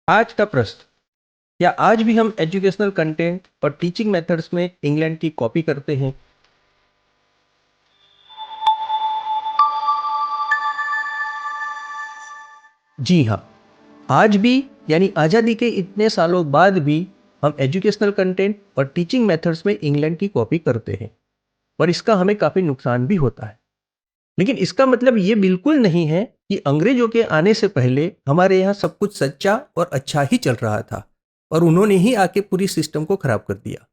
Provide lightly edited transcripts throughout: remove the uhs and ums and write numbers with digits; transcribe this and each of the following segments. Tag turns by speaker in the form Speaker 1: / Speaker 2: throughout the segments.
Speaker 1: आज का प्रश्न, क्या आज भी हम एजुकेशनल कंटेंट और टीचिंग मेथड्स में इंग्लैंड की कॉपी करते हैं? जी हाँ, आज भी यानी आज़ादी के इतने सालों बाद भी हम एजुकेशनल कंटेंट और टीचिंग मेथड्स में इंग्लैंड की कॉपी करते हैं और इसका हमें काफ़ी नुकसान भी होता है। लेकिन इसका मतलब ये बिल्कुल नहीं है कि अंग्रेजों के आने से पहले हमारे यहाँ सब कुछ सच्चा और अच्छा ही चल रहा था और उन्होंने ही आके पूरी सिस्टम को खराब कर दिया।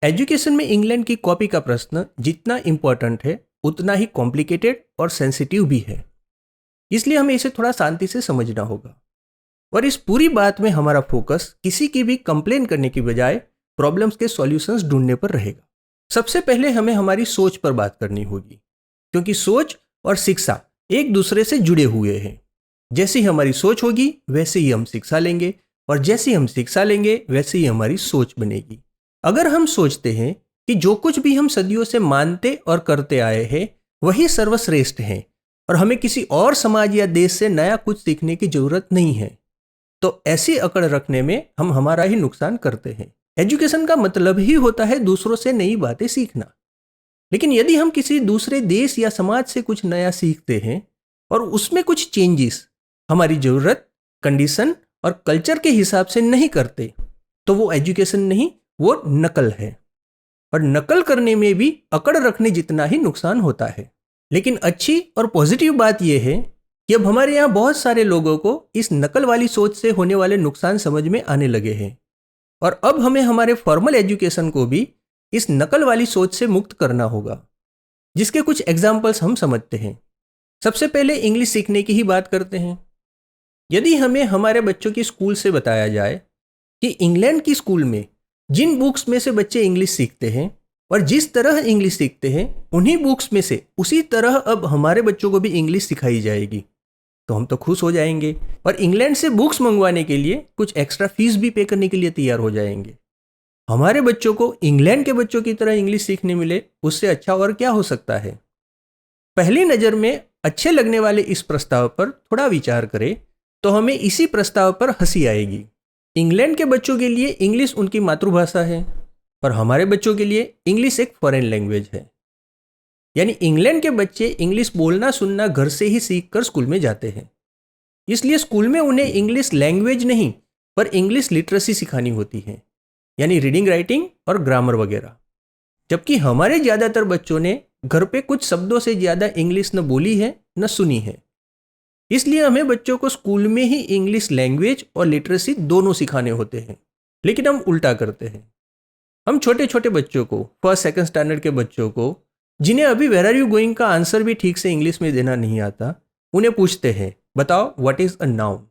Speaker 1: एजुकेशन में इंग्लैंड की कॉपी का प्रश्न जितना इम्पोर्टेंट है उतना ही कॉम्प्लिकेटेड और सेंसिटिव भी है, इसलिए हमें इसे थोड़ा शांति से समझना होगा। और इस पूरी बात में हमारा फोकस किसी की भी कंप्लेन करने की बजाय प्रॉब्लम्स के सॉल्यूशंस ढूंढने पर रहेगा। सबसे पहले हमें हमारी सोच पर बात करनी होगी, क्योंकि सोच और शिक्षा एक दूसरे से जुड़े हुए हैं। जैसी हमारी सोच होगी वैसे ही हम शिक्षा लेंगे और जैसी हम शिक्षा लेंगे वैसे ही हमारी सोच बनेगी। अगर हम सोचते हैं कि जो कुछ भी हम सदियों से मानते और करते आए हैं वही सर्वश्रेष्ठ है और हमें किसी और समाज या देश से नया कुछ सीखने की जरूरत नहीं है, तो ऐसी अकड़ रखने में हम हमारा ही नुकसान करते हैं। एजुकेशन का मतलब ही होता है दूसरों से नई बातें सीखना। लेकिन यदि हम किसी दूसरे देश या समाज से कुछ नया सीखते हैं और उसमें कुछ चेंजेस हमारी ज़रूरत, कंडीशन और कल्चर के हिसाब से नहीं करते, तो वो एजुकेशन नहीं, वो नकल है। और नकल करने में भी अकड़ रखने जितना ही नुकसान होता है। लेकिन अच्छी और पॉजिटिव बात यह है कि अब हमारे यहाँ बहुत सारे लोगों को इस नकल वाली सोच से होने वाले नुकसान समझ में आने लगे हैं और अब हमें हमारे फॉर्मल एजुकेशन को भी इस नकल वाली सोच से मुक्त करना होगा, जिसके कुछ एग्जाम्पल्स हम समझते हैं। सबसे पहले इंग्लिश सीखने की ही बात करते हैं। यदि हमें हमारे बच्चों की स्कूल से बताया जाए कि इंग्लैंड की स्कूल में जिन बुक्स में से बच्चे इंग्लिश सीखते हैं और जिस तरह इंग्लिश सीखते हैं उन्हीं बुक्स में से उसी तरह अब हमारे बच्चों को भी इंग्लिश सिखाई जाएगी, तो हम तो खुश हो जाएंगे और इंग्लैंड से बुक्स मंगवाने के लिए कुछ एक्स्ट्रा फीस भी पे करने के लिए तैयार हो जाएंगे। हमारे बच्चों को इंग्लैंड के बच्चों की तरह इंग्लिश सीखने मिले, उससे अच्छा और क्या हो सकता है। पहली नज़र में अच्छे लगने वाले इस प्रस्ताव पर थोड़ा विचार करें तो हमें इसी प्रस्ताव पर हंसी आएगी। इंग्लैंड के बच्चों के लिए इंग्लिश उनकी मातृभाषा है और हमारे बच्चों के लिए इंग्लिश एक फॉरेन लैंग्वेज है। यानी इंग्लैंड के बच्चे इंग्लिश बोलना सुनना घर से ही सीख कर स्कूल में जाते हैं, इसलिए स्कूल में उन्हें इंग्लिश लैंग्वेज नहीं पर इंग्लिश लिटरेसी सिखानी होती है, यानी रीडिंग, राइटिंग और ग्रामर वगैरह। जबकि हमारे ज़्यादातर बच्चों ने घर पे कुछ शब्दों से ज़्यादा इंग्लिश न बोली है न सुनी है, इसलिए हमें बच्चों को स्कूल में ही इंग्लिश लैंग्वेज और लिटरेसी दोनों सिखाने होते हैं। लेकिन हम उल्टा करते हैं। हम छोटे छोटे बच्चों को, फर्स्ट सेकंड स्टैंडर्ड के बच्चों को, जिन्हें अभी वेयर आर यू गोइंग का आंसर भी ठीक से इंग्लिश में देना नहीं आता, उन्हें पूछते हैं बताओ व्हाट इज़ अ नाउन।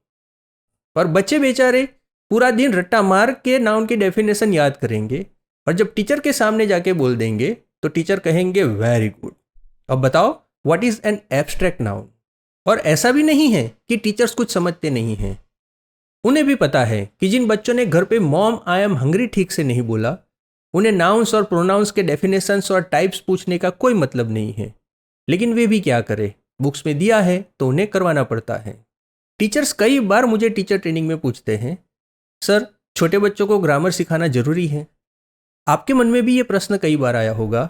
Speaker 1: और बच्चे बेचारे पूरा दिन रट्टा मार के नाउन की डेफिनेशन याद करेंगे और जब टीचर के सामने जाके बोल देंगे तो टीचर कहेंगे वेरी गुड, अब बताओ what is an abstract noun. और ऐसा भी नहीं है कि टीचर्स कुछ समझते नहीं हैं, उन्हें भी पता है कि जिन बच्चों ने घर पे मॉम आई एम हंग्री ठीक से नहीं बोला, उन्हें नाउन्स और प्रोनाउंस के डेफिनेशंस और टाइप्स पूछने का कोई मतलब नहीं है। लेकिन वे भी क्या करें, बुक्स में दिया है तो उन्हें करवाना पड़ता है। टीचर्स कई बार मुझे टीचर ट्रेनिंग में पूछते हैं, सर छोटे बच्चों को ग्रामर सिखाना ज़रूरी है? आपके मन में भी ये प्रश्न कई बार आया होगा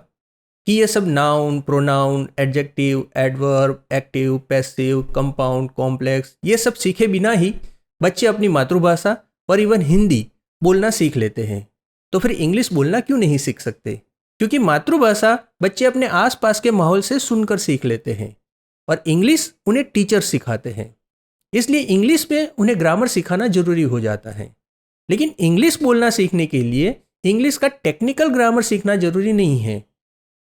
Speaker 1: कि ये सब noun, pronoun, adjective, adverb, active, passive, compound, complex, ये सब सीखे बिना ही बच्चे अपनी मातृभाषा और इवन हिंदी बोलना सीख लेते हैं, तो फिर इंग्लिश बोलना क्यों नहीं सीख सकते? क्योंकि मातृभाषा बच्चे अपने आसपास के माहौल से सुनकर सीख लेते हैं और इंग्लिश उन्हें टीचर सिखाते हैं, इसलिए इंग्लिश में उन्हें ग्रामर सिखाना जरूरी हो जाता है। लेकिन इंग्लिश बोलना सीखने के लिए इंग्लिश का टेक्निकल ग्रामर सीखना जरूरी नहीं है,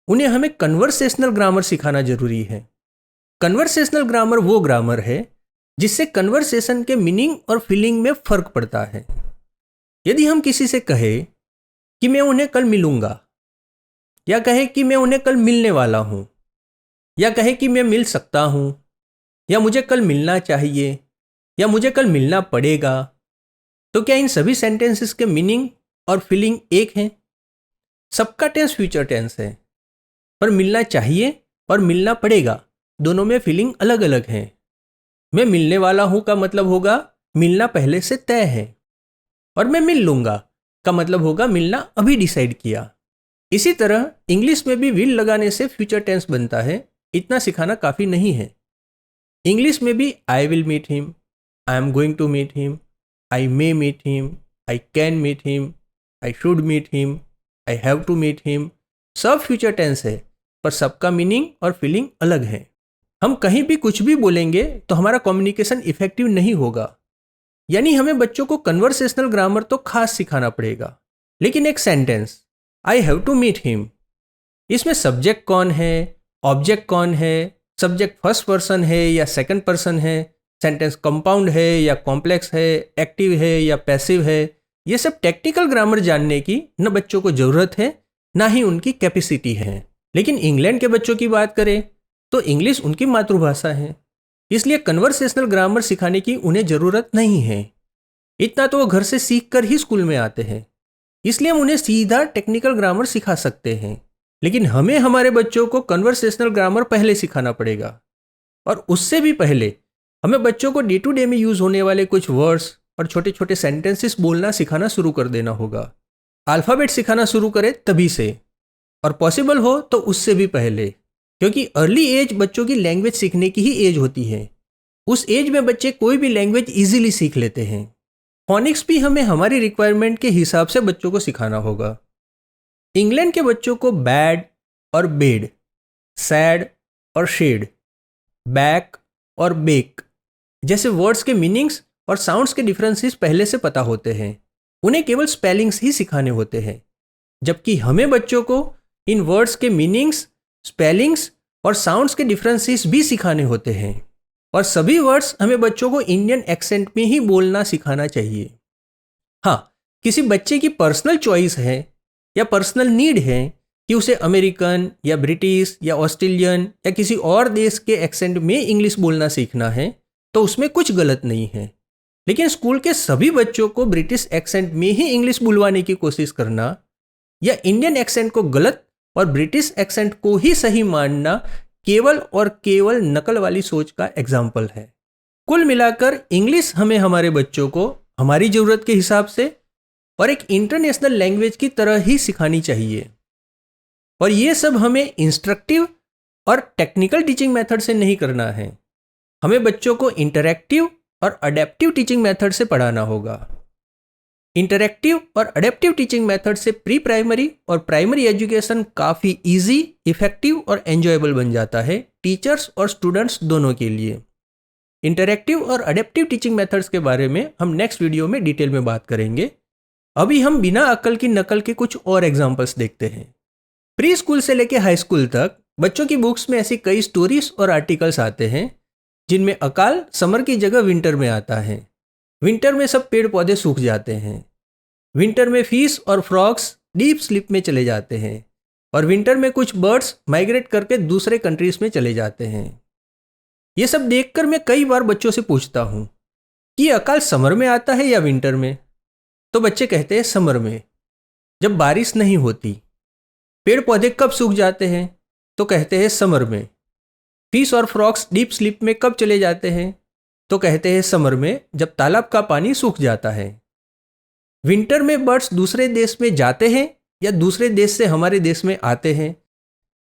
Speaker 1: उन्हें हमें कन्वर्सेशनल ग्रामर सिखाना जरूरी है। कन्वर्सेशनल ग्रामर वो ग्रामर है जिससे कन्वर्सेशन के मीनिंग और फीलिंग में फर्क पड़ता है। यदि हम किसी से कहे कि मैं उन्हें कल मिलूंगा, या कहे कि मैं उन्हें कल मिलने वाला हूं, या कहे कि मैं मिल सकता हूं, या मुझे कल मिलना चाहिए, या मुझे कल मिलना पड़ेगा, तो क्या इन सभी सेंटेंसेस के मीनिंग और फीलिंग एक हैं? सबका टेंस फ्यूचर टेंस है, पर मिलना चाहिए और मिलना पड़ेगा दोनों में फीलिंग अलग अलग है। मैं मिलने वाला हूं का मतलब होगा मिलना पहले से तय है, और मैं मिल लूंगा का मतलब होगा मिलना अभी डिसाइड किया। इसी तरह इंग्लिश में भी विल लगाने से फ्यूचर टेंस बनता है। इतना सिखाना काफ़ी नहीं है। इंग्लिश में भी I will meet him, I am going to meet him, I may meet him, I can meet him, I should meet him, I have to meet him, सब फ्यूचर टेंस है, पर सबका मीनिंग और feeling अलग है। हम कहीं भी कुछ भी बोलेंगे तो हमारा कम्युनिकेशन इफेक्टिव नहीं होगा। यानी हमें बच्चों को कन्वर्सेशनल ग्रामर तो खास सिखाना पड़ेगा। लेकिन एक sentence I have to meet him, इसमें सब्जेक्ट कौन है, ऑब्जेक्ट कौन है, सब्जेक्ट फर्स्ट पर्सन है या सेकंड पर्सन है, सेंटेंस कंपाउंड है या कॉम्प्लेक्स है, एक्टिव है या पैसिव है, ये सब टेक्निकल ग्रामर जानने की न बच्चों को ज़रूरत है ना ही उनकी कैपेसिटी है। लेकिन इंग्लैंड के बच्चों की बात करें तो इंग्लिश उनकी मातृभाषा है, इसलिए कन्वर्सेशनल ग्रामर सिखाने की उन्हें ज़रूरत नहीं है। इतना तो वो घर से सीख कर ही स्कूल में आते हैं, इसलिए हम उन्हें सीधा टेक्निकल ग्रामर सिखा सकते हैं। लेकिन हमें हमारे बच्चों को कन्वर्सेशनल ग्रामर पहले सिखाना पड़ेगा, और उससे भी पहले हमें बच्चों को डे टू डे में यूज़ होने वाले कुछ वर्ड्स और छोटे छोटे सेंटेंसेस बोलना सिखाना शुरू कर देना होगा। अल्फ़ाबेट सिखाना शुरू करें तभी से, और पॉसिबल हो तो उससे भी पहले, क्योंकि अर्ली एज बच्चों की लैंग्वेज सीखने की ही एज होती है। उस एज में बच्चे कोई भी लैंग्वेज ईजिली सीख लेते हैं। फोनिक्स भी हमें हमारी रिक्वायरमेंट के हिसाब से बच्चों को सिखाना होगा। इंग्लैंड के बच्चों को बैड और बेड, सैड और शेड, बैक और बेक जैसे वर्ड्स के मीनिंग्स और साउंड्स के डिफरेंसेस पहले से पता होते हैं। उन्हें केवल स्पेलिंग्स ही सिखाने होते हैं, जबकि हमें बच्चों को इन वर्ड्स के मीनिंग्स, स्पेलिंग्स और साउंड्स के डिफरेंसेस भी सिखाने होते हैं। और सभी वर्ड्स हमें बच्चों को इंडियन एक्सेंट में ही बोलना सिखाना चाहिए। हाँ, किसी बच्चे की पर्सनल चॉइस है या पर्सनल नीड है कि उसे अमेरिकन या ब्रिटिश या ऑस्ट्रेलियन या किसी और देश के एक्सेंट में इंग्लिश बोलना सीखना है, तो उसमें कुछ गलत नहीं है। लेकिन स्कूल के सभी बच्चों को ब्रिटिश एक्सेंट में ही इंग्लिश बुलवाने की कोशिश करना या इंडियन एक्सेंट को गलत और ब्रिटिश एक्सेंट को ही सही मानना केवल और केवल नकल वाली सोच का एग्जाम्पल है। कुल मिलाकर इंग्लिश हमें हमारे बच्चों को हमारी ज़रूरत के हिसाब से और एक इंटरनेशनल लैंग्वेज की तरह ही सिखानी चाहिए। और ये सब हमें इंस्ट्रक्टिव और टेक्निकल टीचिंग मेथड से नहीं करना है। हमें बच्चों को इंटरैक्टिव और अडेप्टिव टीचिंग मेथड से पढ़ाना होगा। इंटरैक्टिव और अडेप्टिव टीचिंग मेथड से प्री प्राइमरी और प्राइमरी एजुकेशन काफ़ी इजी, इफेक्टिव और एंजॉयबल बन जाता है टीचर्स और स्टूडेंट्स दोनों के लिए। इंटरैक्टिव और अडेप्टिव टीचिंग मेथड्स के बारे में हम नेक्स्ट वीडियो में डिटेल में बात करेंगे। अभी हम बिना अक्ल की नकल के कुछ और एग्जाम्पल्स देखते हैं। प्री स्कूल से लेकर हाई स्कूल तक बच्चों की बुक्स में ऐसी कई स्टोरीज और आर्टिकल्स आते हैं जिनमें अकाल समर की जगह विंटर में आता है। विंटर में सब पेड़ पौधे सूख जाते हैं। विंटर में फिश और फ्रॉग्स डीप स्लीप में चले जाते हैं, और विंटर में कुछ बर्ड्स माइग्रेट करके दूसरे कंट्रीज में चले जाते हैं। ये सब देखकर मैं कई बार बच्चों से पूछता हूँ कि अकाल समर में आता है या विंटर में, तो बच्चे कहते हैं समर में, जब बारिश नहीं होती। पेड़ पौधे कब सूख जाते हैं, तो कहते हैं समर में। फिश और फ्रॉग्स डीप स्लीप में कब चले जाते हैं, तो कहते हैं समर में, जब तालाब का पानी सूख जाता है। विंटर में बर्ड्स दूसरे देश में जाते हैं या दूसरे देश से हमारे देश में आते हैं,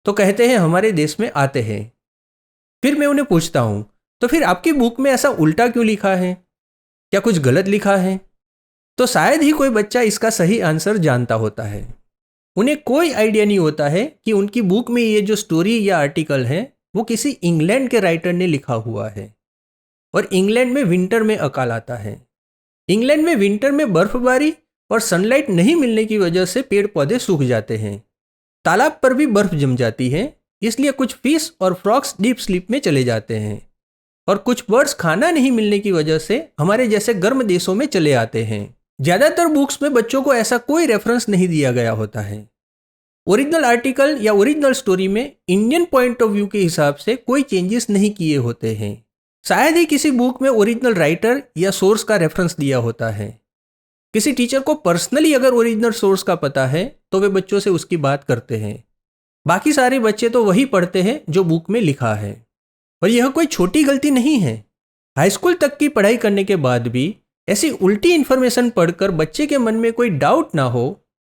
Speaker 1: तो कहते हैं हमारे देश में आते हैं। फिर मैं उन्हें पूछता हूँ, तो फिर आपकी बुक में ऐसा उल्टा क्यों लिखा है? क्या कुछ गलत लिखा है? तो शायद ही कोई बच्चा इसका सही आंसर जानता होता है। उन्हें कोई आइडिया नहीं होता है कि उनकी बुक में ये जो स्टोरी या आर्टिकल है वो किसी इंग्लैंड के राइटर ने लिखा हुआ है, और इंग्लैंड में विंटर में अकाल आता है। इंग्लैंड में विंटर में बर्फबारी और सनलाइट नहीं मिलने की वजह से पेड़ पौधे सूख जाते हैं। तालाब पर भी बर्फ जम जाती है, इसलिए कुछ फिश और फ्रॉग्स डीप स्लीप में चले जाते हैं, और कुछ बर्ड्स खाना नहीं मिलने की वजह से हमारे जैसे गर्म देशों में चले आते हैं। ज़्यादातर बुक्स में बच्चों को ऐसा कोई रेफरेंस नहीं दिया गया होता है। ओरिजिनल आर्टिकल या ओरिजिनल स्टोरी में इंडियन पॉइंट ऑफ व्यू के हिसाब से कोई चेंजेस नहीं किए होते हैं। शायद ही किसी बुक में ओरिजिनल राइटर या सोर्स का रेफरेंस दिया होता है। किसी टीचर को पर्सनली अगर ओरिजिनल सोर्स का पता है तो वे बच्चों से उसकी बात करते हैं। बाकी सारे बच्चे तो वही पढ़ते हैं जो बुक में लिखा है। और यह कोई छोटी गलती नहीं है। हाई स्कूल तक की पढ़ाई करने के बाद भी ऐसी उल्टी इन्फॉर्मेशन पढ़कर बच्चे के मन में कोई डाउट ना हो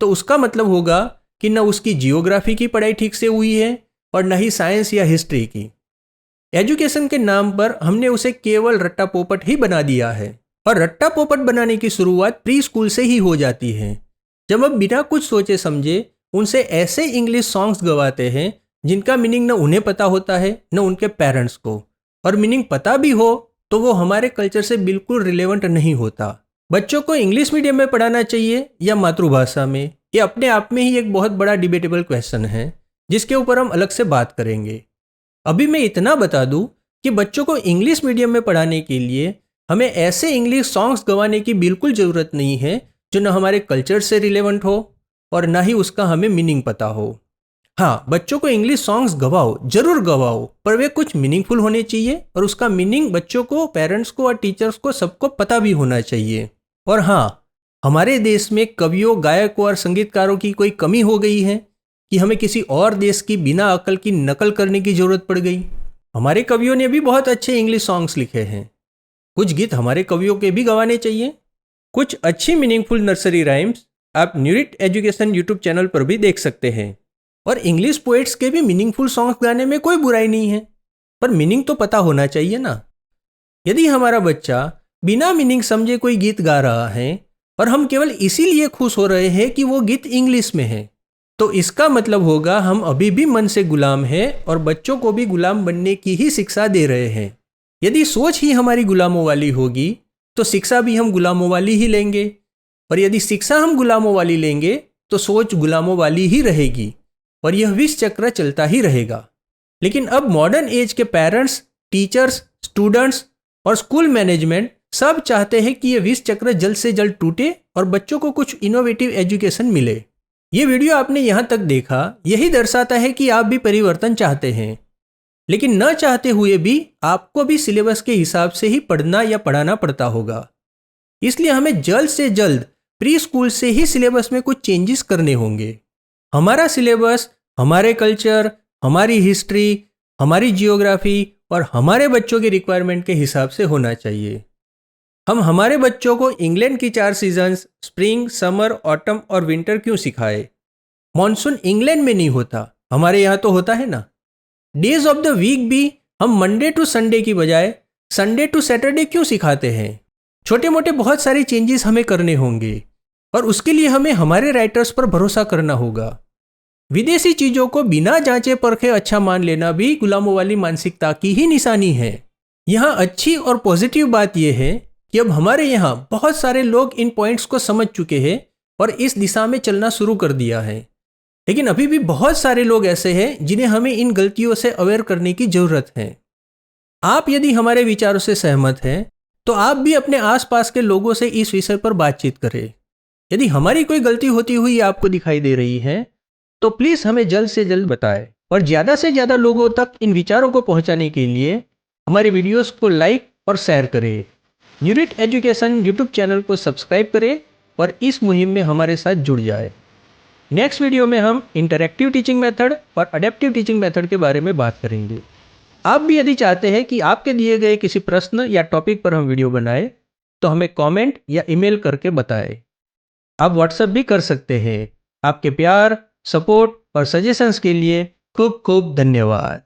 Speaker 1: तो उसका मतलब होगा कि न उसकी जियोग्राफी की पढ़ाई ठीक से हुई है और न ही साइंस या हिस्ट्री की। एजुकेशन के नाम पर हमने उसे केवल रट्टा पोपट ही बना दिया है और रट्टा पोपट बनाने की शुरुआत प्री स्कूल से ही हो जाती है, जब हम बिना कुछ सोचे समझे उनसे ऐसे इंग्लिश सॉन्ग्स गवाते हैं जिनका मीनिंग न उन्हें पता होता है न उनके पेरेंट्स को, और मीनिंग पता भी हो तो वो हमारे कल्चर से बिल्कुल रिलेवेंट नहीं होता। बच्चों को इंग्लिश मीडियम में पढ़ाना चाहिए या मातृभाषा में, ये अपने आप में ही एक बहुत बड़ा डिबेटेबल क्वेश्चन है जिसके ऊपर हम अलग से बात करेंगे। अभी मैं इतना बता दूं कि बच्चों को इंग्लिश मीडियम में पढ़ाने के लिए हमें ऐसे इंग्लिश सॉन्ग्स गवाने की बिल्कुल ज़रूरत नहीं है जो न हमारे कल्चर से रिलेवेंट हो और ना ही उसका हमें मीनिंग पता हो। हाँ, बच्चों को इंग्लिश सॉन्ग्स गवाओ, जरूर गवाओ, पर वे कुछ मीनिंगफुल होने चाहिए और उसका मीनिंग बच्चों को, पेरेंट्स को और टीचर्स को सबको पता भी होना चाहिए। और हाँ, हमारे देश में कवियों, गायकों और संगीतकारों की कोई कमी हो गई है कि हमें किसी और देश की बिना अकल की नकल करने की जरूरत पड़ गई। हमारे कवियों ने भी बहुत अच्छे इंग्लिश सॉन्ग्स लिखे हैं, कुछ गीत हमारे कवियों के भी गवाने चाहिए। कुछ अच्छी मीनिंगफुल नर्सरी राइम्स आप न्यूरिट एजुकेशन यूट्यूब चैनल पर भी देख सकते हैं। और इंग्लिश पोएट्स के भी मीनिंगफुल सॉन्ग्स गाने में कोई बुराई नहीं है, पर मीनिंग तो पता होना चाहिए ना। यदि हमारा बच्चा बिना मीनिंग समझे कोई गीत गा रहा है और हम केवल इसीलिए खुश हो रहे हैं कि वो गीत इंग्लिश में है, तो इसका मतलब होगा हम अभी भी मन से गुलाम हैं और बच्चों को भी गुलाम बनने की ही शिक्षा दे रहे हैं। यदि सोच ही हमारी गुलामों वाली होगी तो शिक्षा भी हम गुलामों वाली ही लेंगे, और यदि शिक्षा हम गुलामों वाली लेंगे तो सोच गुलामों वाली ही रहेगी और यह विष चक्र चलता ही रहेगा। लेकिन अब मॉडर्न एज के पेरेंट्स, टीचर्स, स्टूडेंट्स और स्कूल मैनेजमेंट सब चाहते हैं कि यह विष चक्र जल्द से जल्द टूटे और बच्चों को कुछ इनोवेटिव एजुकेशन मिले। ये वीडियो आपने यहाँ तक देखा, यही दर्शाता है कि आप भी परिवर्तन चाहते हैं, लेकिन न चाहते हुए भी आपको भी सिलेबस के हिसाब से ही पढ़ना या पढ़ाना पड़ता होगा। इसलिए हमें जल्द से जल्द प्री स्कूल से ही सिलेबस में कुछ चेंजेस करने होंगे। हमारा सिलेबस हमारे कल्चर, हमारी हिस्ट्री, हमारी जियोग्राफी और हमारे बच्चों की रिक्वायरमेंट के हिसाब से होना चाहिए। हम हमारे बच्चों को इंग्लैंड की 4 सीजन्स स्प्रिंग, समर, ऑटम और विंटर क्यों सिखाए? मॉनसून इंग्लैंड में नहीं होता, हमारे यहाँ तो होता है ना। डेज ऑफ द वीक भी हम मंडे टू संडे की बजाय संडे टू सैटरडे क्यों सिखाते हैं? छोटे मोटे बहुत सारे चेंजेस हमें करने होंगे और उसके लिए हमें हमारे राइटर्स पर भरोसा करना होगा। विदेशी चीज़ों को बिना जांचे परखे अच्छा मान लेना भी गुलामों वाली मानसिकता की ही निशानी है। यहाँ अच्छी और पॉजिटिव बात यह है कि अब हमारे यहाँ बहुत सारे लोग इन पॉइंट्स को समझ चुके हैं और इस दिशा में चलना शुरू कर दिया है। लेकिन अभी भी बहुत सारे लोग ऐसे हैं जिन्हें हमें इन गलतियों से अवेयर करने की ज़रूरत है। आप यदि हमारे विचारों से सहमत हैं तो आप भी अपने आसपास के लोगों से इस विषय पर बातचीत करें। यदि हमारी कोई गलती होती हुई आपको दिखाई दे रही है तो प्लीज़ हमें जल्द से जल्द बताएं, और ज़्यादा से ज़्यादा लोगों तक इन विचारों को पहुंचाने के लिए हमारे वीडियोस को लाइक और शेयर करें। न्यूरिट एजुकेशन यूट्यूब चैनल को सब्सक्राइब करें और इस मुहिम में हमारे साथ जुड़ जाए। नेक्स्ट वीडियो में हम इंटरैक्टिव टीचिंग मेथड और अडेप्टिव टीचिंग मेथड के बारे में बात करेंगे। आप भी यदि चाहते हैं कि आपके दिए गए किसी प्रश्न या टॉपिक पर हम वीडियो बनाएं तो हमें कमेंट या ईमेल करके बताएं। आप व्हाट्सएप भी कर सकते हैं। आपके प्यार, सपोर्ट और सजेशंस के लिए खूब खूब धन्यवाद।